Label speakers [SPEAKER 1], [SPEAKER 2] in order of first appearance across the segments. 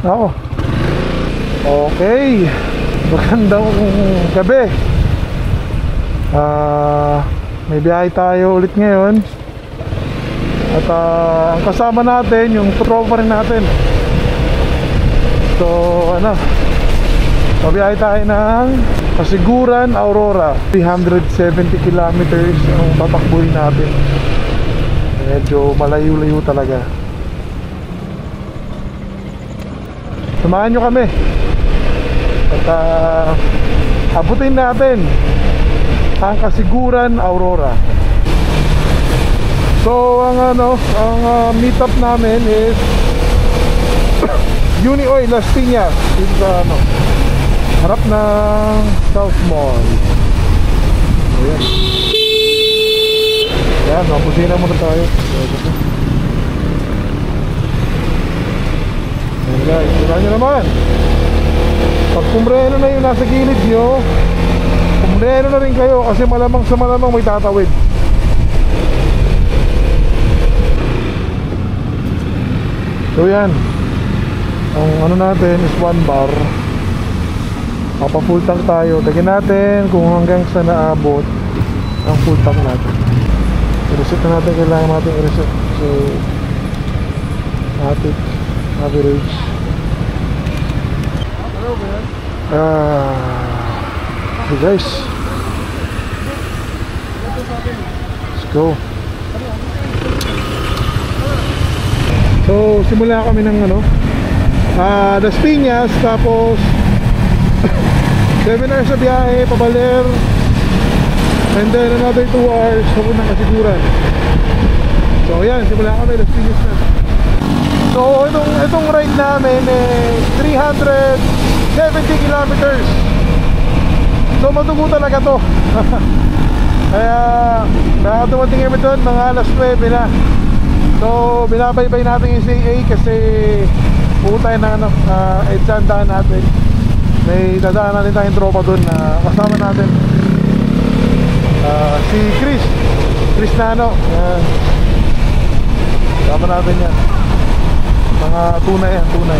[SPEAKER 1] Ako. Okay. Magandang gabi. May biyahe tayo ulit ngayon. At ang kasama natin, yung tropa rin natin. So, mabiyahe tayo ng Pasiguran, Aurora. 370 kilometers ang tatakbuhin natin. Medyo malayo-layo talaga. Samahan nyo kami. At abutin natin ang Kasiguran, Aurora. So ang meet up namin is Unioy, Las Piñas. Dito sa harap ng South Mall. Ayan. Ayan, mapusina muna tayo. Ayan guys, tira nyo naman. Pag pumreno na yung nasa gilid nyo, pumreno na rin kayo kasi malamang sa malamang may tatawid. So yan, ang natin is 1 bar. Mapa-full tank tayo. Lagyan natin kung hanggang sa naabot ang full tank natin. I-reset na natin, kailangan natin i-reset. So natin average. Okay guys, let's go. So simula kami ng Las Piñas, tapos 7 hours sa biyahe pabaler, and then another 2 hours papuntang Kasiguran. So yan, simula kami Las Piñas na. So itong ride namin 370 kilometers. So madugo talaga to. Kaya dumating kami doon mga alas 9 na. So binabaybay natin yung CA kasi pupunta tayo ng daan natin. May dadaanan din tayong tropa doon na kasama natin, si Chris Nano. Yan, kasama natin yan. Mga tunay yan, tunay.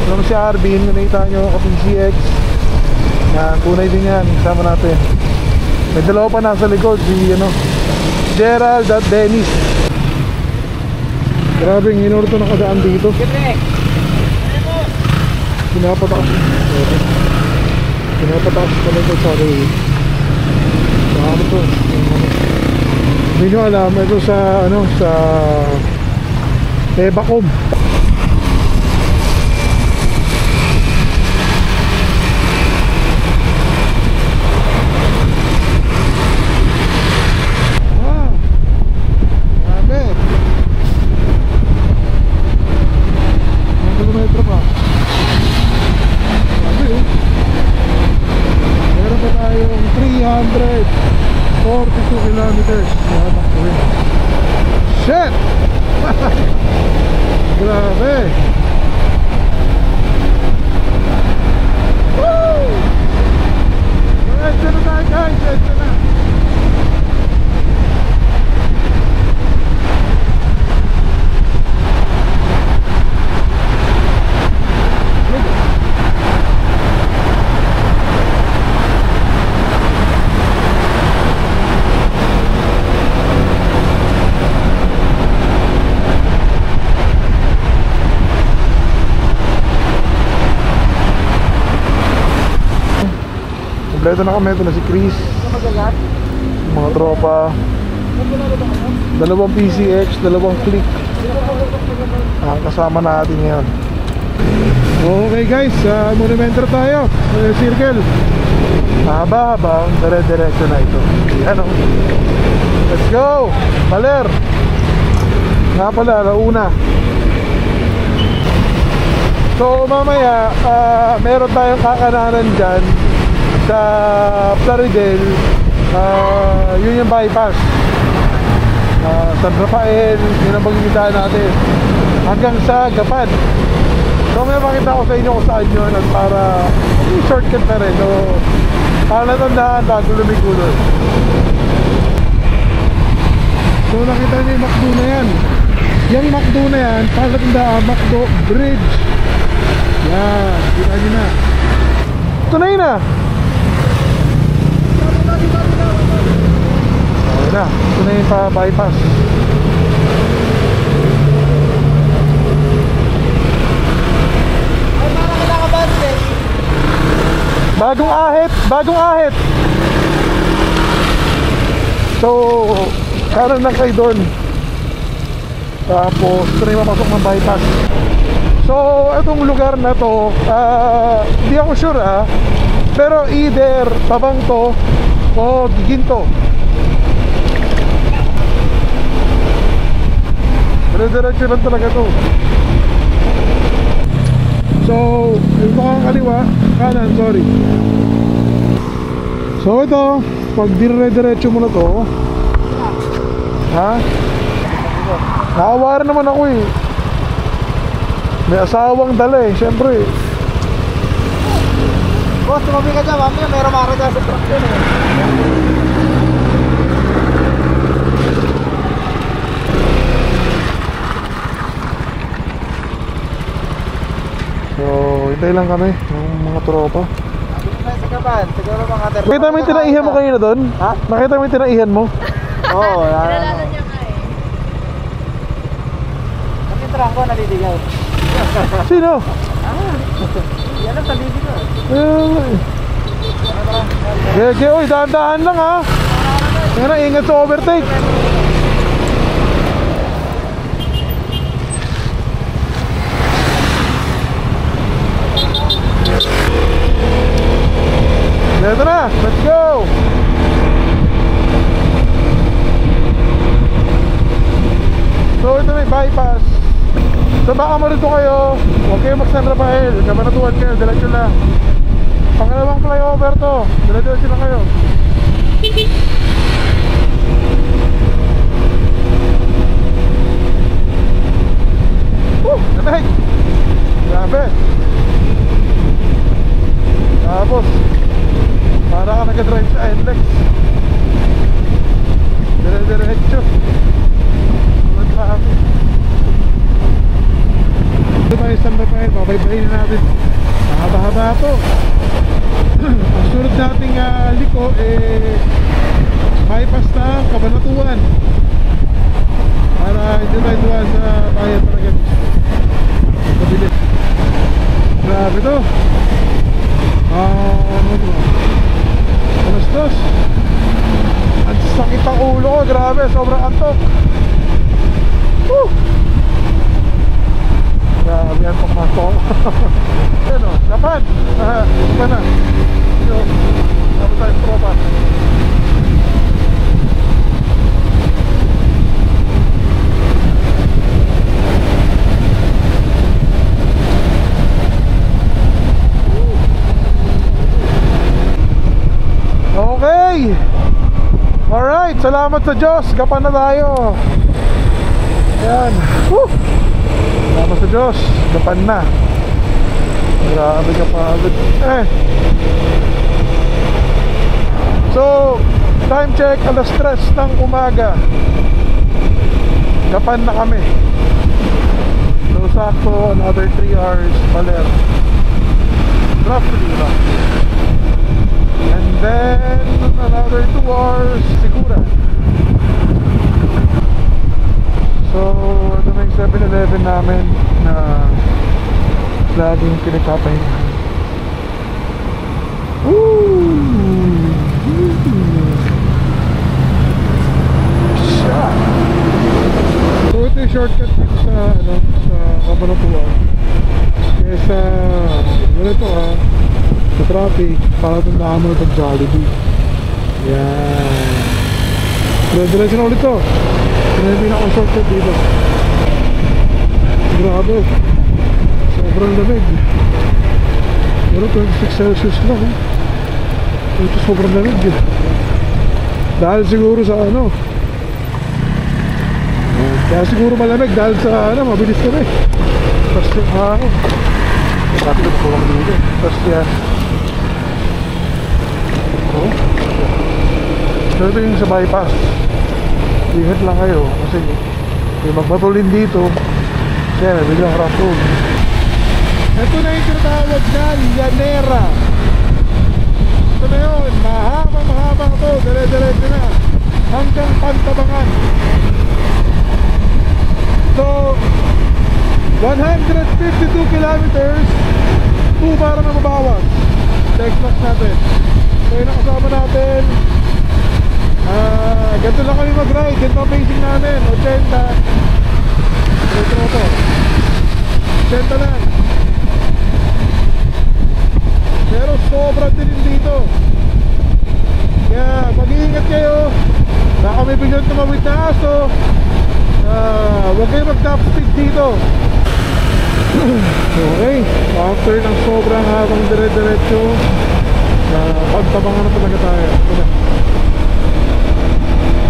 [SPEAKER 1] Ito si Arvin, nakita nyo kaping CX. Yan, tunay din yan, kasama natin. May dalawa pa nasa likod, si Gerald at Dennis. Grabe, ang inorto nakadaan dito. Pinapataas pala ito, sorry. Ano to? Hindi nyo alam, ito sa Ebacom. Shit! Grabe! Woo! Ito na tayo guys, ito na. Ito na kami, ito na si Chris, mga tropa, 2 PCX, 2 click ang kasama natin ngayon. Okay guys, Monumento tayo, circle. Haba-habang dire-diretso na ito. Yan o. Let's go! Baler! Nga pala, alauna. So mamaya, meron tayong kakananan dyan sa Plaridel. Yun yung bypass, San Rafael. Yun ang magigitaan natin hanggang sa Gapan. So may makita ko sa inyo kung saan yun, at para shortcut na rin. So para natandaan bago lumigulod. So nakita niyo yung McDo na yan. Yung McDo na yan, para natandaan, McDo Bridge. Yan, kita nyo na. Tunay na. Okay na, tunay pa bypass.
[SPEAKER 2] Ay, parang nakabante.
[SPEAKER 1] Bagong ahit, bagong ahit. So, kanan lang kayo doon. Tapos, ito na yung mapasok ng bypass. So, itong lugar na to, hindi ako sure pero either Tabang to o Ginto. Dire-diretso lang talaga to. So, ito ang kaliwa, kanan, sorry. So ito, pag dire-diretso mo na to, nakawaran naman ako eh. May asawang dala eh, syempre.
[SPEAKER 2] Boss, tumabi ka dyan, mamaya may ramara dyan sa truck dyan eh.
[SPEAKER 1] So, hintay lang kami, yung mga tropa.
[SPEAKER 2] Sa kaban, siguro mga 30.
[SPEAKER 1] Nakita mo yung tinaihan mo kanina doon?
[SPEAKER 2] Ha?
[SPEAKER 1] Nakita mo yung tinaihan mo?
[SPEAKER 2] Oo,
[SPEAKER 3] Kilala niya nga eh.
[SPEAKER 2] Ang truck ko naliligaw.
[SPEAKER 1] Sino?
[SPEAKER 2] Yan ang naliligaw.
[SPEAKER 1] Gege, oy, dahan-dahan lang ha. Yan na, ingat sa overtake. Ito na, let's go. So ito na yung bypass. So baka marito kayo, huwag kayo mag-San Rafael, kabanatuan kayo, diretso na. Pangalawang flyover to, diretso na kayo. Nanay! Grabe! Tapos para ka nag-drive sa NLEX. Dire-diretso. Walang traffic. Ito tayo sa Rafael, babaybayin na natin. Mahaba-haba ito. Ang sunod nating liko bypass na Kabanatuan para hindi tayo duwan sa bayan talaga. Mabilis. Grabe ito. Ano ito? Alas dos. Ang sakit ang ulo ko, grabe, sobrang antok. Woo! Grabe, antok na ako. Yan o, lapan. Iba na. Yo, dapat tayong tropa. Okay. Alright, salamat sa Diyos. Gapan na tayo. Ayan. Woo! Salamat sa Diyos. Gapan na. Grabe ka pagod. So, time check, alas 3 ng umaga. Gapan na kami. So, sakto, another 3 hours Baler. Roughly. And then another 2 hours Sigura. So ito na yung 7-Eleven namin na laging pinagpapahinga. So ito yung shortcut dito sa sa Kabanatuan. Kesa ganito sa traffic, para tandaan mo itong Jollibee. Yan. Diretso na ulit to. Ito na yung pinaka-shortcut dito. Grabe. Sobrang lamig. Pero 26 Celsius lang ito sobrang lamig dahil siguro sa kaya siguro malamig dahil sa mabilis kami. Tapos yung hangin. Tapos ko lang dito. Tapos yan. So ito yung sa bypass. Ingat lang kayo kasi yung magbatulin dito, kaya may biglang rough road. Ito na yung tinatawag na Llanera. Ito na yun, mahabang to, dire-diretso na hanggang Pantabangan. So 152 kilometers, 2 para na mabawas. Text max natin. So yun ang kasama natin. Ganito lang kami mag-ride. Ganito ang pacing namin, 80. Ito to 80 lang. Pero sobrang dilim dito. Kaya mag-iingat kayo. Baka may biglang tumawid na aso. Huwag kayo mag-top speed dito. Okay, after ng sobrang habang dire-diretso, Pantabangan na talaga tayo.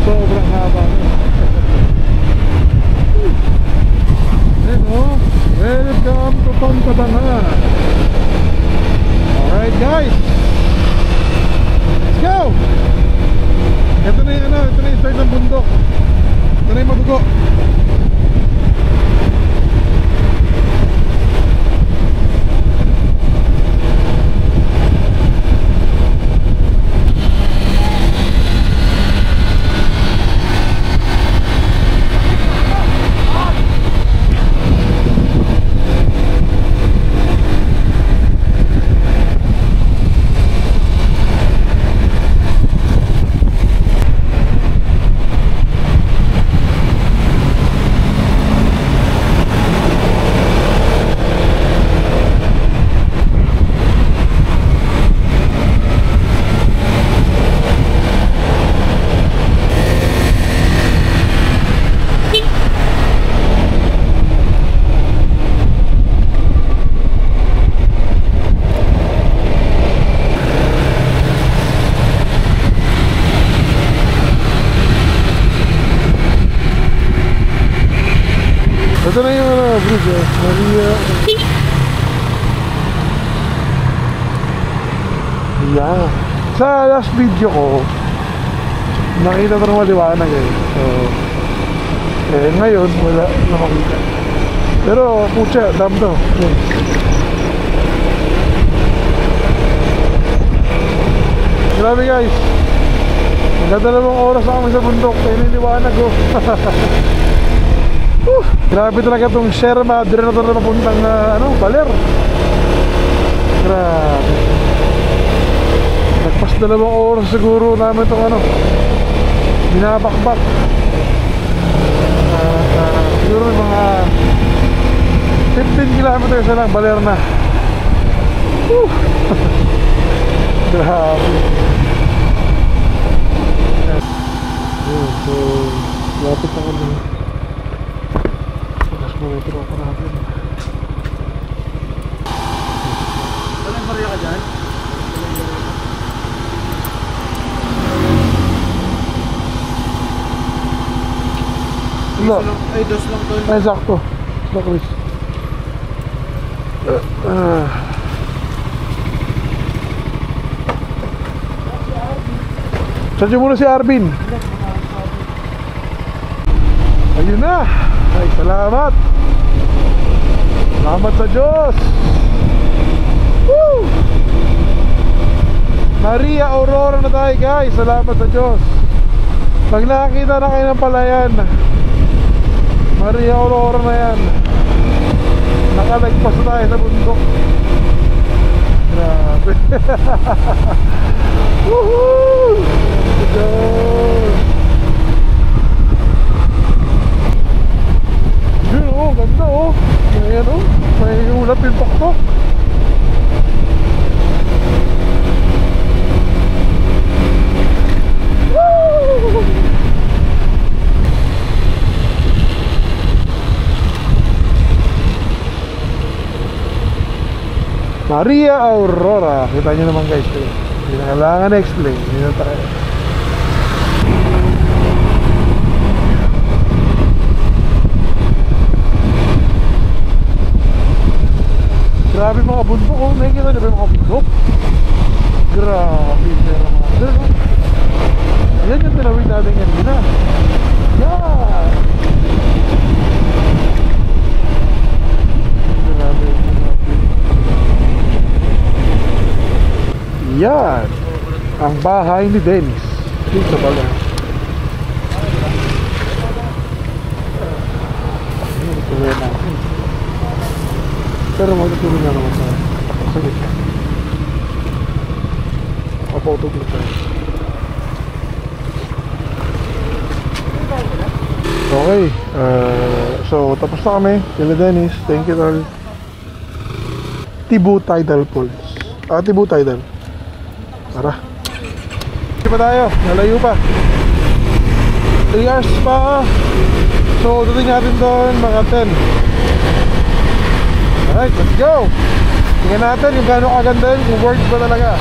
[SPEAKER 1] Sobrang haba. Welcome to Pantabangan. Alright guys, let's go. Ito na yung ito na yung start ng bundok. Ito na yung mabugo. Ito na yung bridge Maria. Yeah. Sa last video ko nakita ko ng maliwanag So ngayon wala na makita. Pero putya, dam to. Grabe guys, nagdadalawang oras na kami sa bundok. Kaya niliwanag ko. Grabe talaga itong Sherma. Dire na ito na papuntang Baler. Grabe. Nagpas 2 oras siguro namin itong binabakbak. Siguro mga 15 kilometers na lang Baler na. Grabe. So lapit na kami. May tropa natin.
[SPEAKER 2] Walang Maria ka dyan?
[SPEAKER 1] Wala.
[SPEAKER 2] Ay, dos lang to.
[SPEAKER 1] Ay, sakto. Sakto, Chris. Sadyo muna si Arvin. Ayun na. Ay, salamat. Salamat sa Diyos. Woo! Maria Aurora na tayo guys. Salamat sa Diyos. Pag nakakita na kayo ng palayan, Maria Aurora na yan. Nakalagpas na tayo sa bundok. Grabe. Woohoo! Salamat sa Diyos. Yun ganda Ayan may ulap yung tuktok. Woo! Maria Aurora. Kita nyo naman guys. Hindi na kailangan explain. Hindi na tayo. Grabe mga bundok nakikita nyo ba yung mga bundok? Grabe mga ayan yung tinawid natin kanina. Yeah! Grabe. Yan. Ang bahay ni Dennis. Dito pala. Tuloy natin. Pero magtutuloy na naman tayo. Sige. Papautog tayo. Okay. So, tapos na kami. Kila Dennis. Thank you, tol. Tibu Tidal Falls. Tibu Tidal. Tara. Hindi pa tayo. Nalayo pa. 3 hours pa. So, dating natin doon mga 10. Alright, let's go. Tingnan natin yung gano'ng kaganda yun. Kung worth ba talaga.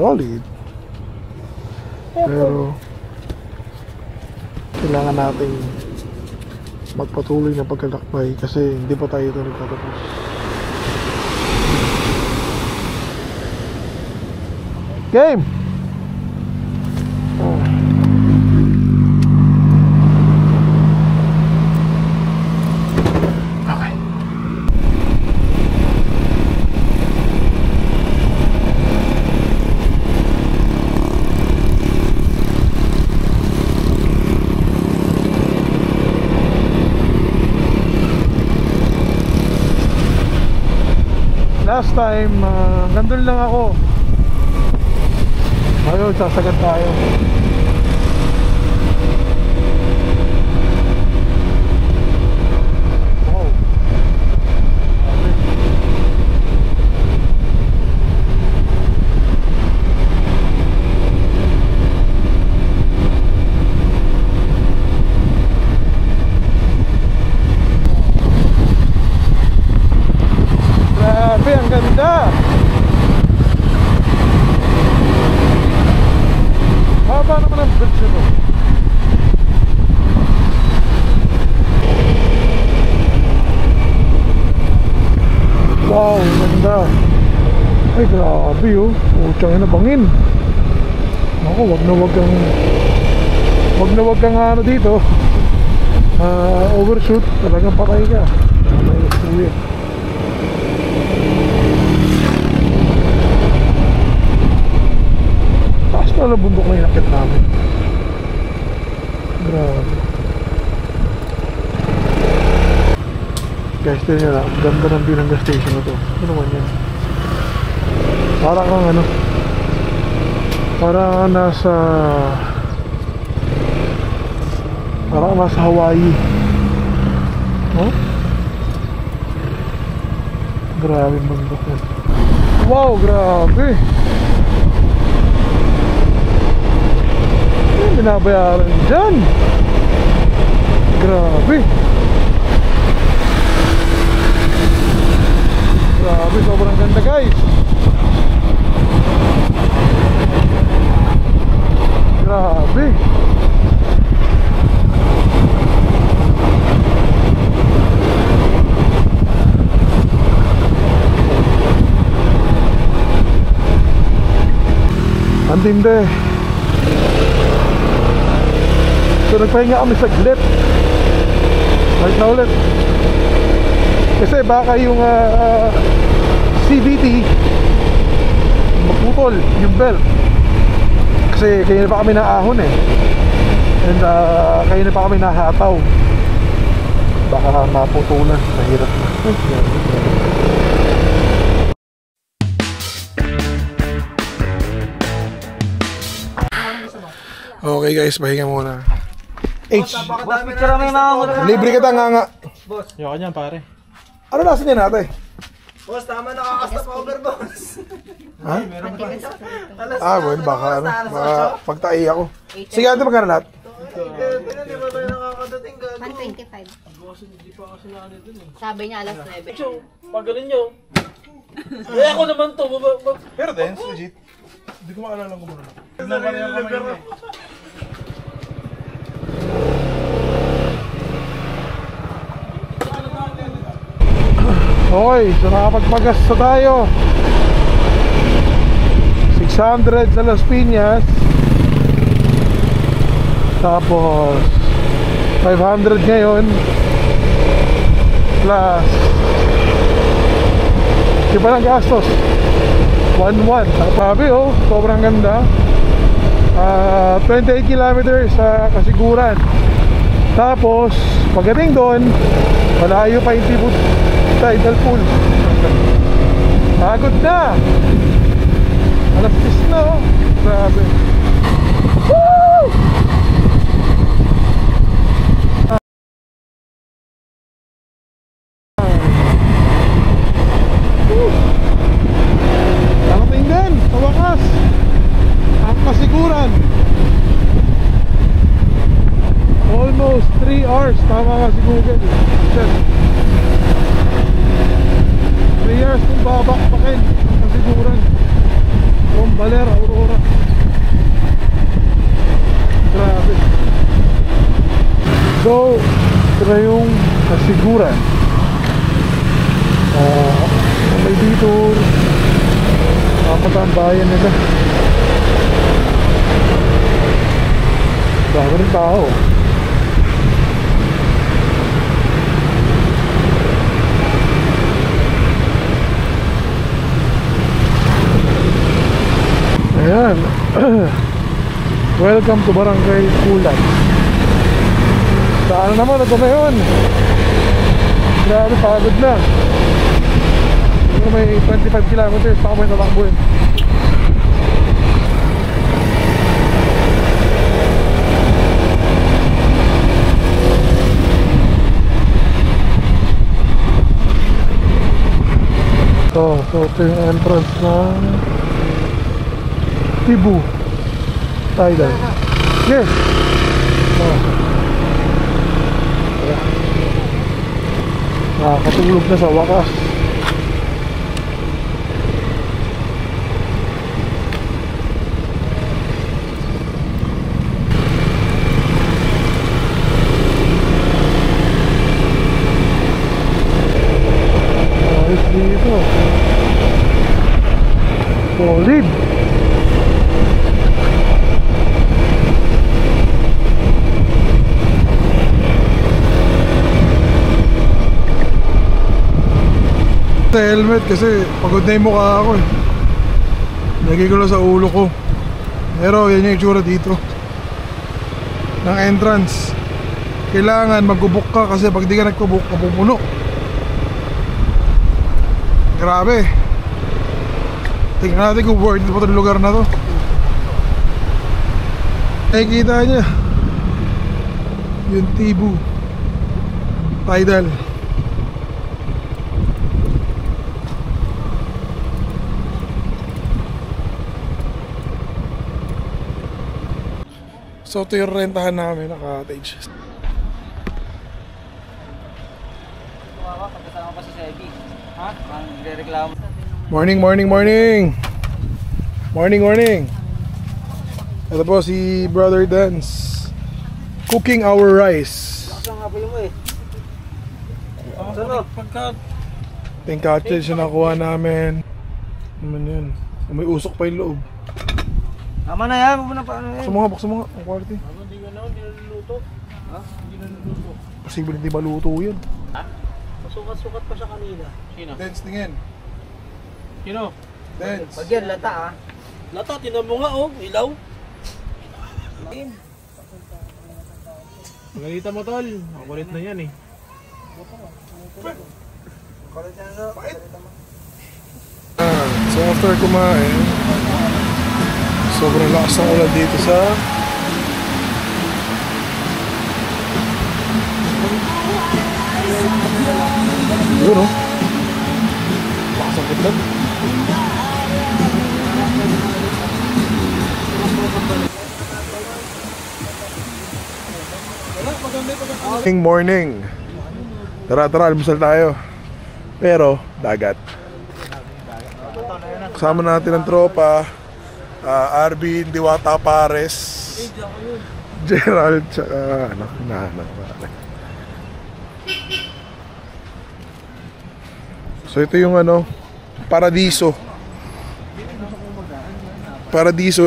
[SPEAKER 1] Solid. Pero kailangan nating magpatuloy na paglalakbay kasi hindi pa tayo ito nagtatapos. Game! Oh. Okay. Last time, nandun lang ako. Ayun, sasagad tayo. Wow. Grabe, ang ganda. Haba naman ang bridge ito. Wow, ganda. Ay, grabe oh. Putsang ina, bangin. Ako, wag na wag kang ano dito. Overshoot, talagang patay ka. May taas pala bundok na inakit namin. Grabe. Guys, tignan nyo na, ganda ng Binanga station na to. Ano naman yan? Para kang ano, para nasa Hawaii. Oh? Grabe yung bundok na. Wow, grabe. Ano binabayaran dyan? Grabe. Grabe, sobrang ganda guys. Grabe. Ang tindi. So nagpahinga kami saglit. Balik na ulit. Kasi baka yung CVT magputol yung belt. Kasi kaya pa kami naahon eh. And kaya pa kami nahataw. Baka maputulan. Mahirap na. Okay guys, pahinga muna. H, libre kita nga.
[SPEAKER 2] Yoko niyan pare.
[SPEAKER 1] Ano nasa niya natin?
[SPEAKER 3] Boss, tama nakakasta pa over, boss.
[SPEAKER 1] Ha? Well, baka ano, baka pagtai ako.
[SPEAKER 4] Sige,
[SPEAKER 1] Sige, ate, magkano lahat?
[SPEAKER 3] Hindi ba tayo nakakadating gago?
[SPEAKER 4] 125. Sabi niya alas 9.
[SPEAKER 2] Pagaling nyo. Eh ako naman to.
[SPEAKER 1] Pero dance, legit. Hindi ko maalala kung ano. Tignan ka na yung kamay niya. Okay, so nakapagpagas na tayo. 600 sa Las Piñas. Tapos 500 ngayon. Plus iba ng gastos 1-1. Sabi oh, sobrang ganda. 28 kilometers sa Kasiguran. Tapos pagdating doon, malayo pa yung Tibut Tidal Pool. Pagod na. Alas 10 na oh. Grabe. Woo! Nakating din, sa wakas. Ang Kasiguran. Almost 3 hours. Tama nga si Google. Shit. 3 hours kung babakbakin ang Kasiguran. From Baler, Aurora. Grabe. So, ito na yung Kasiguran. May detour. Dapat ang bayan nila. Dami rin tao. Ayan. Welcome to Barangay Kulat. Saan naman ito na yun? Grabe, pagod na. May 25 kilometers pa kami natakbuhin. So ito yung entrance ng Tibu Tidal. Yes. Nakakatulog na sa wakas. Dito solid. Sa helmet kasi pagod na yung mukha ako eh. Lagay ko lang sa ulo ko. Pero yan yung itsura dito ng entrance. Kailangan mag-book ka kasi pag di ka nagpo-book, mapupuno. Grabe. Tingnan natin kung worth it pa itong lugar na to. Nakikita niya yung Tibu Tidal. So ito yung rentahan namin na cottage.
[SPEAKER 3] Pagkasama pa si Sebi. Ha? Ang nagreklamo.
[SPEAKER 1] Morning. Ito po si Brother Dance cooking our rice.
[SPEAKER 3] Saan nga po yung eh? Saan?
[SPEAKER 2] Pagka
[SPEAKER 1] Ito yung cottage na nakuha namin. Naman yun. May usok pa yung loob.
[SPEAKER 3] Tama na yan, huwag mo na paano yan.
[SPEAKER 1] Buksan mo nga, ang quality.
[SPEAKER 2] Hindi ka na, hindi naluluto. Ha? Hindi naluluto.
[SPEAKER 1] Posible hindi maluto yun.
[SPEAKER 2] Masukat-sukat pa siya kanina. Sino?
[SPEAKER 1] Dance, tingin.
[SPEAKER 2] Sino?
[SPEAKER 1] Dance.
[SPEAKER 3] Pag yan, lata ah.
[SPEAKER 2] Lata, tinan mo nga oh, ilaw. Pagalitan mo tol, ang kulit na yan eh.
[SPEAKER 3] Kulit yan so.
[SPEAKER 1] So after kumain, sobrang lakas ng ulan dito sa yun o. Lakas ang kitlat. Morning. Tara, almusal tayo. Pero, dagat. Kasama natin ang tropa, Arvin, Diwata Pares, Gerald, tsaka So ito yung Paradiso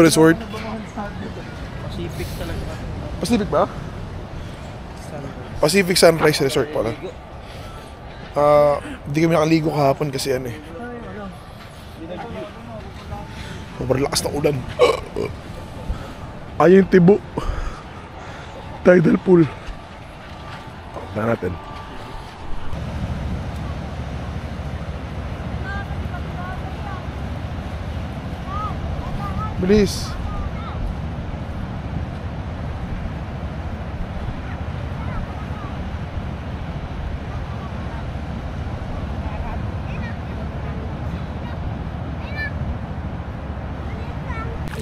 [SPEAKER 1] Resort.
[SPEAKER 2] Pacific talaga.
[SPEAKER 1] Pacific ba? Pacific Sunrise Resort pala. Hindi kami nakaligo kahapon kasi sobrang lakas ng ulan. Ayun yung Tibo Tidal Pool. Na natin. Bilis.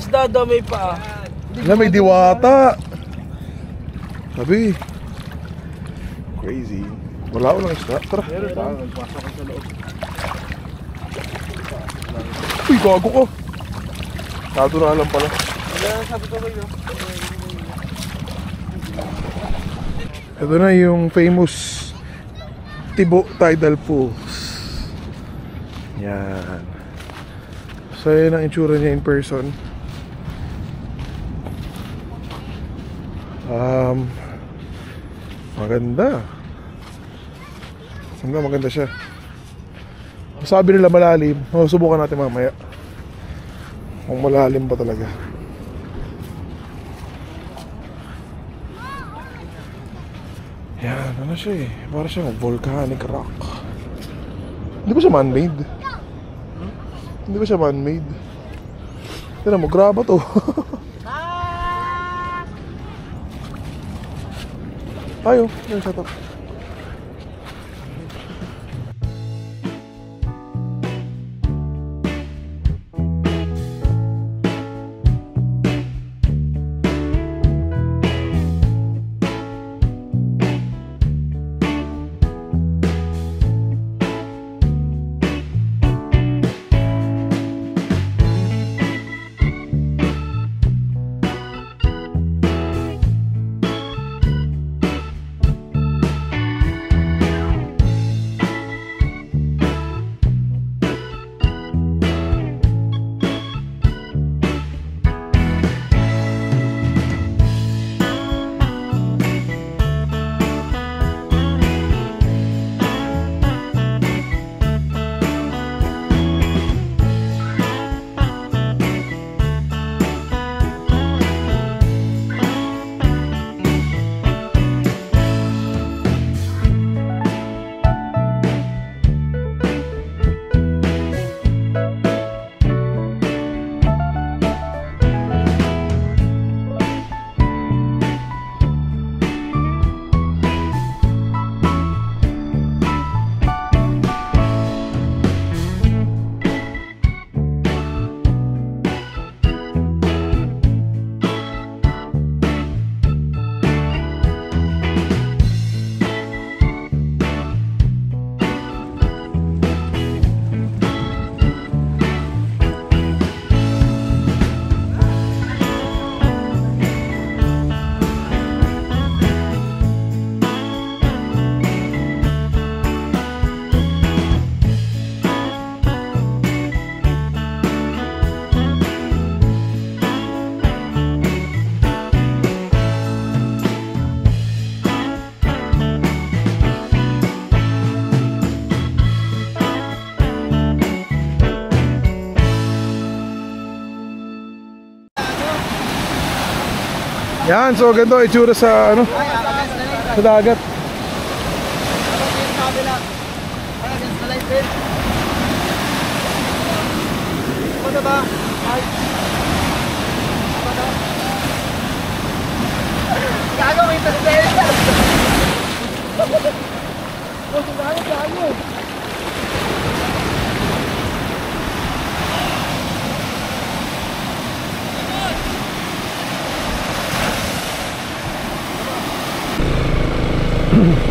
[SPEAKER 2] Isda damay pa ah.
[SPEAKER 1] Alam, may Diwata. Sabi. Crazy. Wala ko lang isda. Tara.
[SPEAKER 2] Pasok ko sa loob.
[SPEAKER 1] Uy, gago ko. Tado na lang pala.
[SPEAKER 3] Sabi ko kayo.
[SPEAKER 1] Ito na yung famous Tibo Tidal Pools. Yan. So yan ang itsura niya in person. Maganda. Maganda siya. Sabi nila malalim. Subukan natin mamaya kung malalim ba talaga. Yan, ano siya eh. Para siyang volcanic rock. Hindi ba siya man-made? Hindi ba siya man-made? Tignan mo, graba to. Ayo, yun siya to. Yan, so ganito itsura sa ano, sa dagat.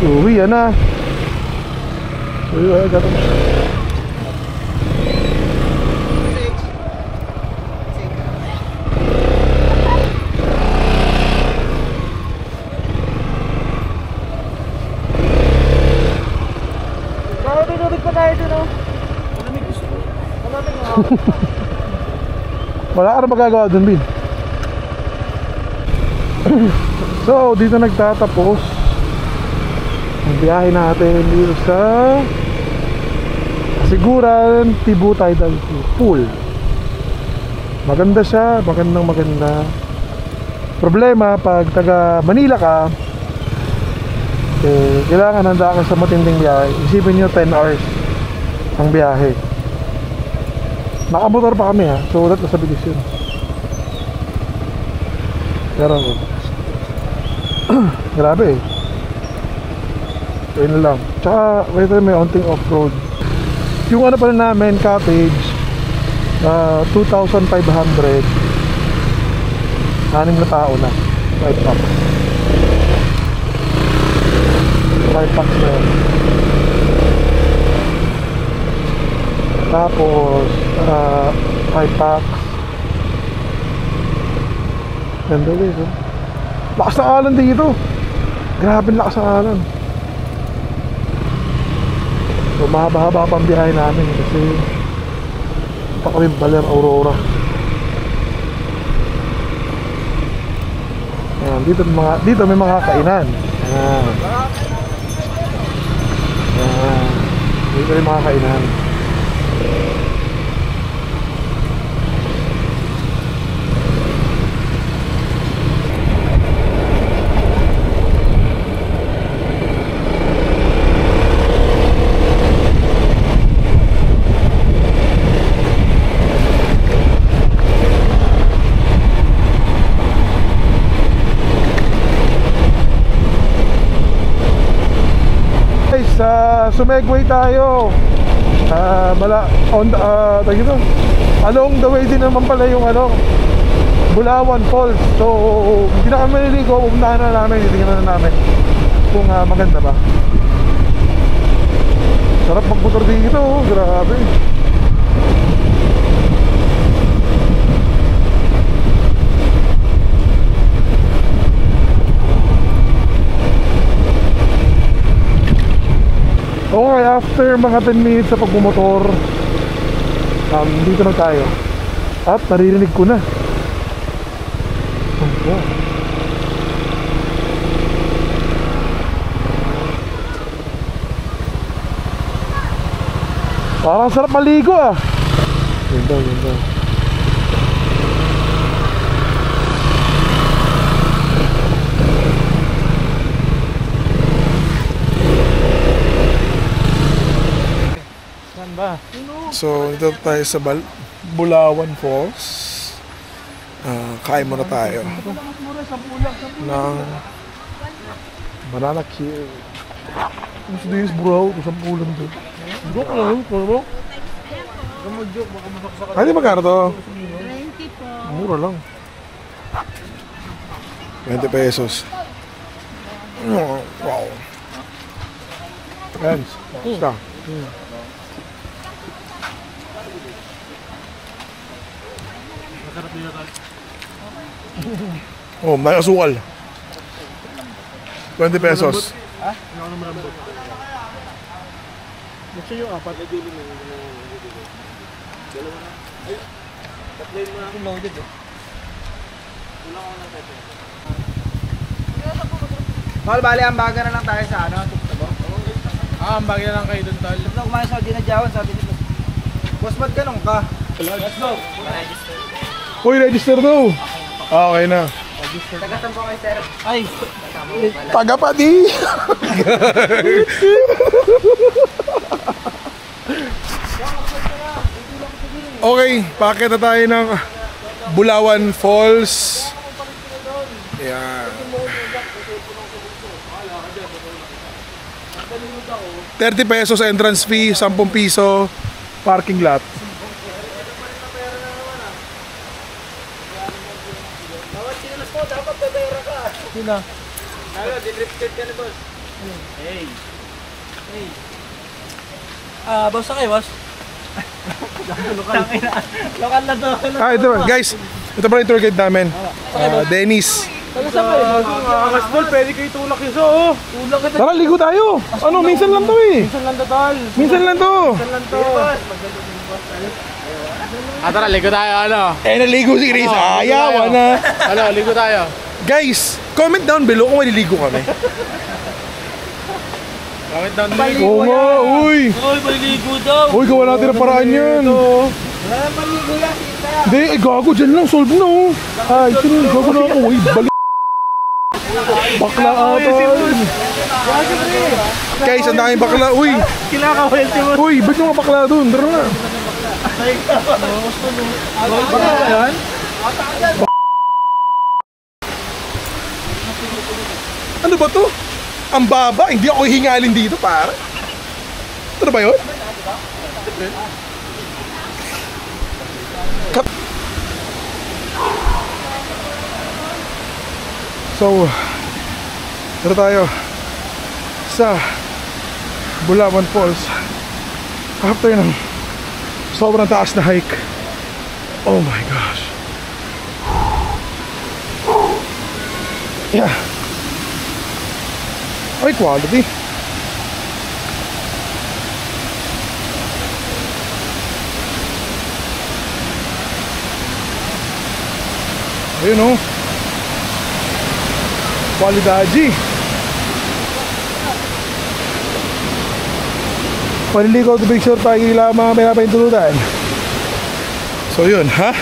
[SPEAKER 1] Uwi, yan na. Uwi, gato. Wala ka na magagawa dun, Bin. So, dito nagtatapos ang biyahe natin dito sa Kasiguran Tibu Tidal Pool. Maganda siya, maganda. Problema, pag taga Manila ka, kailangan handa ka sa matinding biyahe. Isipin nyo 10 hours ang biyahe. Nakamotor pa kami ha, so that nasa bilis yun. Pero grabe eh. So yun lang. Tsaka may onting off-road. Yung ano pala namin, cottage, 2,500. 6 na tao na. 5 packs. 5 packs na yun. Tapos 5 packs. Ganda guys, oh. Lakas ng alon dito. Grabe lakas ng alon. So mahaba-haba pang biyahe namin kasi pa kami Baler Aurora. Ayan, dito may mga kainan. Ayan. Ayan. Dito may mga kainan. Sumegway tayo along the way din naman pala yung Bulawan Falls. So hindi na kami maliligo, pupuntahan na namin, titingnan na namin kung maganda ba. Sarap magmotor dito, grabe. Okay, after mga 10 minutes sa pagbumotor, dito na tayo. At naririnig ko na. Oh. Parang sarap maligo ah. Ganda. So, dito tayo sa Bulawan Falls. Kain muna tayo ng banana cue. Gusto din is bro, isang pulang doon. Joke lang, bro. Ay, di magkano to?
[SPEAKER 4] 20 po.
[SPEAKER 1] Mura lang. 20 pesos. Wow. Yan, basta. Oh, may asukal. 20 pesos.
[SPEAKER 2] Ha? Ano naman ang bot? Gusto yung apat. Dalawa na. Ay, tatlin mo na. Loaded eh. Kulang ako ng pepe.
[SPEAKER 3] Bali, ambaga na lang tayo sa Tuktabo.
[SPEAKER 2] Ang bagay na lang kayo dun, tol.
[SPEAKER 3] Sabi na kumain sa dinadyawan, sabi nito. Boss, ba't ganun ka?
[SPEAKER 2] Let's go.
[SPEAKER 1] Uy, register daw. Okay na.
[SPEAKER 3] Tagasan po kayo, sir.
[SPEAKER 2] Ay.
[SPEAKER 1] Tagapati! Okay, pakita na tayo ng Bulawan Falls. Ayan. 30 pesos entrance fee, 10 piso parking lot.
[SPEAKER 2] Sino?
[SPEAKER 3] Ano, dinrifted ka na, boss.
[SPEAKER 2] Hey. Hey. Boss na kayo, boss? Lokal na to.
[SPEAKER 1] Ah, ito guys. Ito pala yung tour guide namin. Dennis.
[SPEAKER 2] Taga-saan kayo?
[SPEAKER 3] Mas tol, pwede kayo tulak yun, so.
[SPEAKER 2] Tulak kita.
[SPEAKER 1] Tara, ligo tayo. Ano, minsan lang to eh.
[SPEAKER 3] Minsan lang to, tol.
[SPEAKER 1] Minsan lang to.
[SPEAKER 3] Minsan lang to.
[SPEAKER 2] Tara, ligo tayo, ano?
[SPEAKER 1] Eh, naligo si Chris. Ayaw na.
[SPEAKER 2] Ano, ligo tayo.
[SPEAKER 1] Guys, comment down below kung maliligo kami.
[SPEAKER 2] Comment down
[SPEAKER 1] Oo nga, uy.
[SPEAKER 2] Uy, maliligo daw.
[SPEAKER 1] Uy, gawa natin ang paraan yan.
[SPEAKER 3] Wala nang paligo yan, kita.
[SPEAKER 1] Hindi, eh, gago, dyan lang, solve na oh. Ay, sino, gago na ako, uy, balik. Bakla ata. Guys, ang daming bakla, uy.
[SPEAKER 2] Kinakawalti mo.
[SPEAKER 1] Uy, ba't yung mga bakla doon? Tara na.
[SPEAKER 2] Bakla ba yan?
[SPEAKER 1] Ano ba to? Ang baba, hindi ako hingalin dito, pare. Ano ba yun? So, dito tayo sa Bulawan Falls after ng sobrang taas na hike. Oh my gosh. Yeah. Ay, quality. Ayun oh. Qualidade. Paliligaw to picture pa kila mga pinapahintulutan. So yun, ha?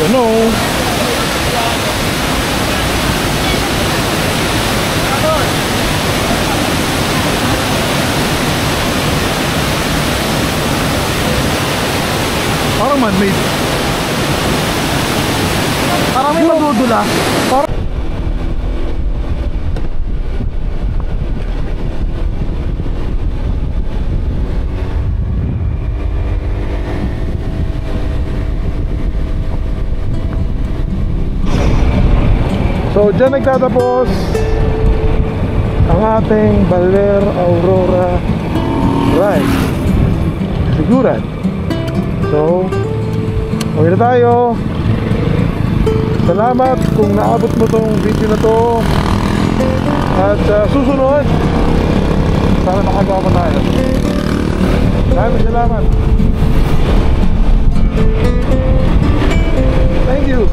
[SPEAKER 1] Ano? Parang man-made.
[SPEAKER 2] Parang may madudula.
[SPEAKER 1] So dyan nagtatapos ang ating Baler Aurora ride. Siguran. So, okay na tayo. Salamat kung naabot mo tong video na to. At susunod, sana makagawa pa tayo. Maraming salamat. Thank you.